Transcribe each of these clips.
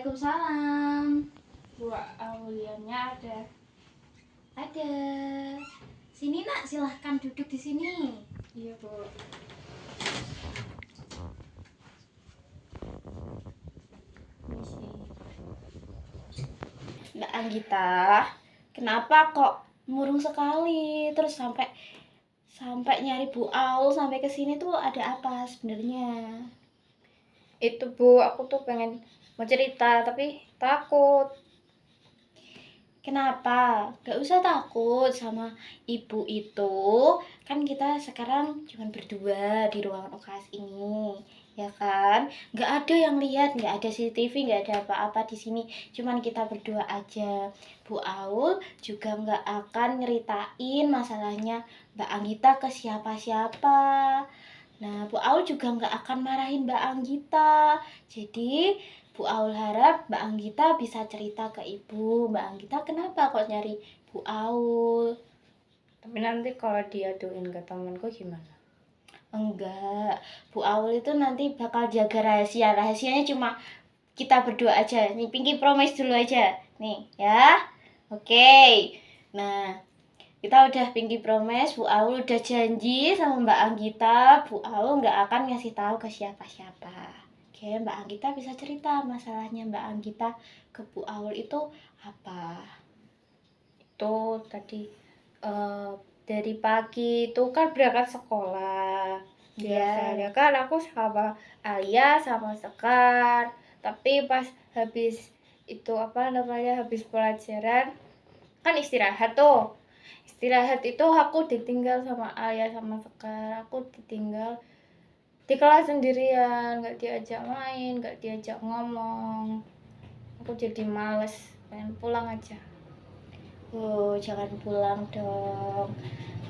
Waalaikumsalam. Bu Aulianya ada. Ada. Sini nak, silahkan duduk di sini. Iya Bu. Mbak Anggita, kenapa kok murung sekali? Terus sampai nyari Bu Aul sampai ke sini tuh ada apa sebenarnya? Itu Bu, aku tuh pengen mau cerita tapi takut. Kenapa? Gak usah takut sama ibu itu. Kan kita sekarang cuma berdua di ruangan UKS ini, ya kan? Gak ada yang lihat, gak ada CCTV, gak ada apa-apa di sini. Cuman kita berdua aja. Bu Aul juga gak akan nyeritain masalahnya Mbak Anggita ke siapa-siapa. Nah, Bu Aul juga gak akan marahin Mbak Anggita. Jadi Bu Aul harap Mbak Anggita bisa cerita ke ibu. Mbak Anggita kenapa kok nyari Bu Aul? Tapi nanti kalau diaduin ke temanku gimana? Enggak, Bu Aul itu nanti bakal jaga rahasia. Rahasianya cuma kita berdua aja. Nih, Pinky promise dulu aja. Nih, ya. Oke. Nah, kita udah Pinky promise, Bu Aul udah janji sama Mbak Anggita, Bu Aul nggak akan ngasih tahu ke siapa-siapa. Oke, Mbak Anggita bisa cerita masalahnya Mbak Anggita ke Bu Aul itu apa? Itu tadi dari pagi itu kan berangkat sekolah. Biasanya kan aku sama Alia sama Sekar. Tapi pas habis itu habis pelajaran kan istirahat tuh. Istirahat itu aku ditinggal sama Alia sama Sekar. Aku ditinggal di kelas sendirian, nggak diajak main, nggak diajak ngomong. Aku jadi males, pengen pulang aja. Oh, jangan pulang dong.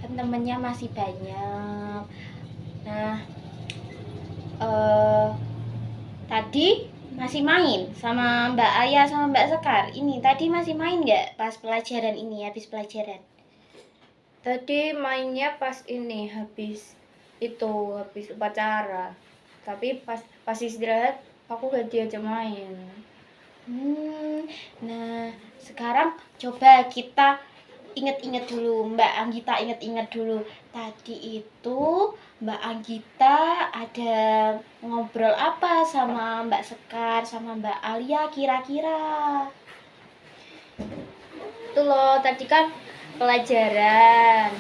Kan temennya masih banyak. Nah, tadi masih main sama Mbak Aya sama Mbak Sekar. Ini tadi masih main nggak pas pelajaran ini, habis pelajaran? Tadi mainnya pas ini habis upacara. Tapi pas istirahat aku gak diajak main. Nah, sekarang coba kita ingat-ingat dulu, Mbak Anggita ingat-ingat dulu. Tadi itu Mbak Anggita ada ngobrol apa sama Mbak Sekar sama Mbak Alia kira-kira? Itu loh, tadi kan pelajaran.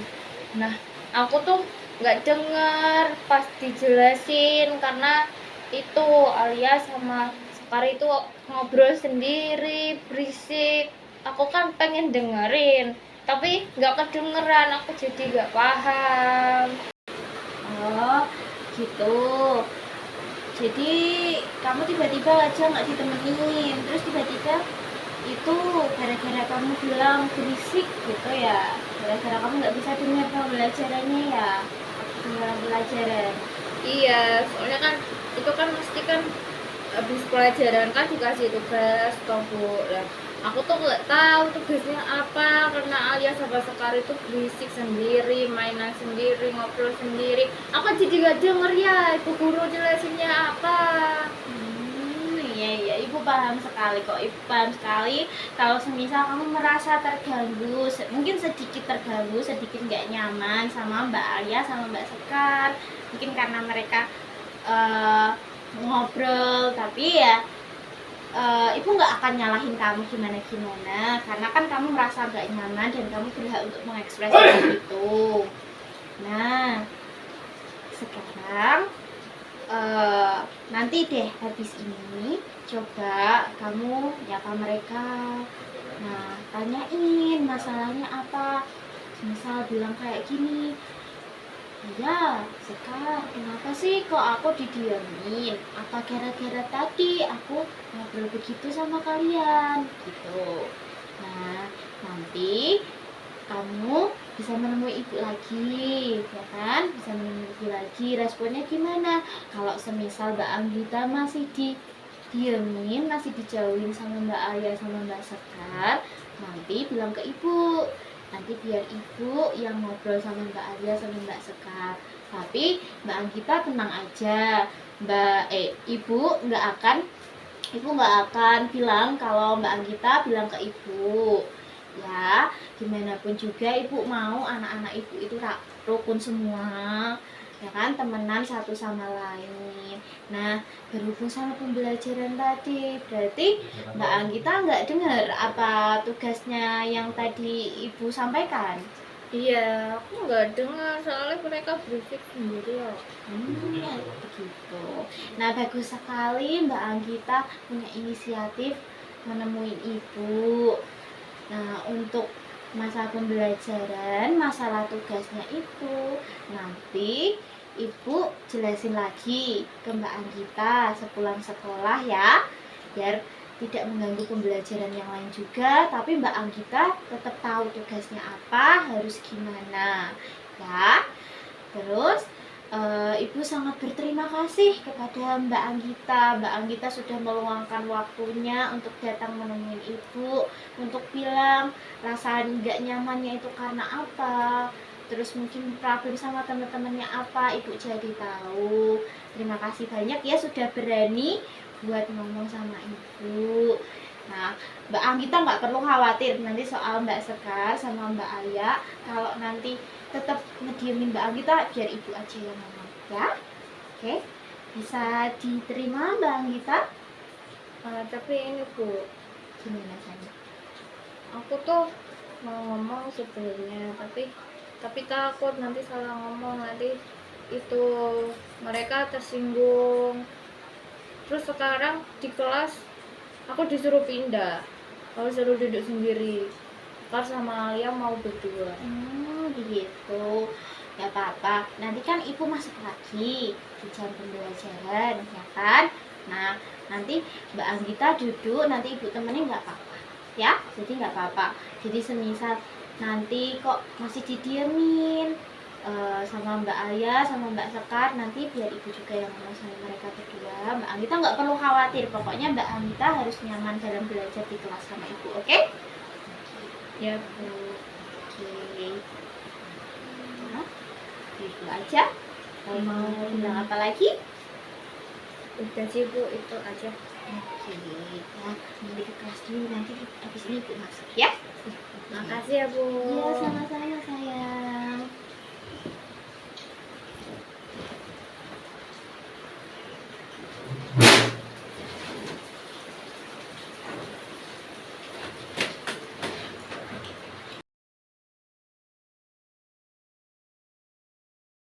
Nah, aku tuh nggak denger pas dijelasin karena itu Alia sama Sekar itu ngobrol sendiri, berisik. Aku kan pengen dengerin, tapi nggak kedengeran, aku jadi nggak paham. Oh, gitu. Jadi kamu tiba-tiba aja nggak ditemenin, terus tiba-tiba itu gara-gara kamu bilang berisik gitu ya, gara-gara kamu nggak bisa dengar pembelajarannya ya, dengar pelajaran. Iya, soalnya kan itu kan mesti kan habis pelajaran kan dikasih tugas toh Bu. Lah, aku tuh nggak tahu tugasnya apa karena Alia sama Sekar itu berisik sendiri, mainan sendiri, ngobrol sendiri. Aku jadi nggak denger ya ibu guru jelasinnya apa. Iya, ibu paham sekali kok. Ibu paham sekali kalau semisal kamu merasa terganggu, mungkin sedikit terganggu, sedikit nggak nyaman sama Mbak Alia sama Mbak Sekar, mungkin karena mereka ngobrol, tapi ya ibu nggak akan nyalahin kamu gimana karena kan kamu merasa nggak nyaman dan kamu berhak untuk mengekspresikan itu. Nah, sekarang nanti deh habis ini coba kamu nyapa mereka. Nah, tanyain masalahnya apa, misal bilang kayak gini, iya Sekar, kenapa sih kok aku didiamin, apa gara-gara tadi aku ngobrol begitu sama kalian gitu. Nah, nanti kamu bisa menemui ibu lagi, ya kan? Bisa menemui ibu lagi, responnya gimana? Kalau semisal Mbak Anggita masih didiemin, masih dijauhin sama Mbak Aya sama Mbak Sekar, nanti bilang ke ibu. Nanti biar ibu yang ngobrol sama Mbak Aya sama Mbak Sekar. Tapi Mbak Anggita tenang aja, ibu nggak akan Ibu nggak akan bilang kalau Mbak Anggita bilang ke ibu. Ya, gimana pun juga ibu mau anak-anak ibu itu rukun semua, ya kan, temenan satu sama lain. Nah, berhubung sama pembelajaran tadi, berarti Mbak Anggita nggak dengar apa tugasnya yang tadi ibu sampaikan? Iya, aku nggak dengar soalnya mereka berisik sendiri ya. Begitu. Nah, bagus sekali Mbak Anggita punya inisiatif menemui ibu. Nah, untuk masa pembelajaran, masalah tugasnya itu nanti ibu jelasin lagi ke Mbak Anggita sepulang sekolah ya, biar tidak mengganggu pembelajaran yang lain juga, tapi Mbak Anggita tetap tahu tugasnya apa, harus gimana ya. Terus Ibu sangat berterima kasih kepada Mbak Anggita. Mbak Anggita sudah meluangkan waktunya untuk datang menemui Ibu, untuk bilang rasa nggak nyamannya itu karena apa. Terus mungkin problem sama teman-temannya apa, Ibu jadi tahu. Terima kasih banyak ya sudah berani buat ngomong sama Ibu. Nah, Mbak Anggita nggak perlu khawatir nanti soal Mbak Sekar sama Mbak Aya. Kalau nanti tetap ngediemin Mbak Anggita, biar ibu aja yang ngomong ya. Oke, bisa diterima Mbak Anggita? Tapi ini Bu, Gimana sayang? aku tuh mau ngomong sebelumnya, tapi takut nanti salah ngomong, nanti itu mereka tersinggung. Terus sekarang di kelas aku disuruh pindah, aku suruh duduk sendiri. Sekar sama Alia mau berdua. Begitu. Gak apa-apa. Nanti kan ibu masuk lagi di jam pembelajaran, ya kan? Nah, nanti Mbak Anggita duduk, nanti ibu temenin nggak apa-apa, ya? Jadi nggak apa-apa. Jadi semisal nanti kok masih didiemin sama Mbak Aya, sama Mbak Sekar, nanti biar ibu juga yang ngomong sama mereka berdua. Mbak Anggita nggak perlu khawatir, pokoknya Mbak Anggita harus nyaman dalam belajar di kelas sama ibu, oke? Ya Bu. Oke. Nah, itu aja. Mau bilang apa lagi? Udah sih Bu, itu aja. Oke, ya, kembali ke kelas dulu, nanti habis ini ibu masuk ya. Makasih ya Bu. Iya, sama-sama sayang.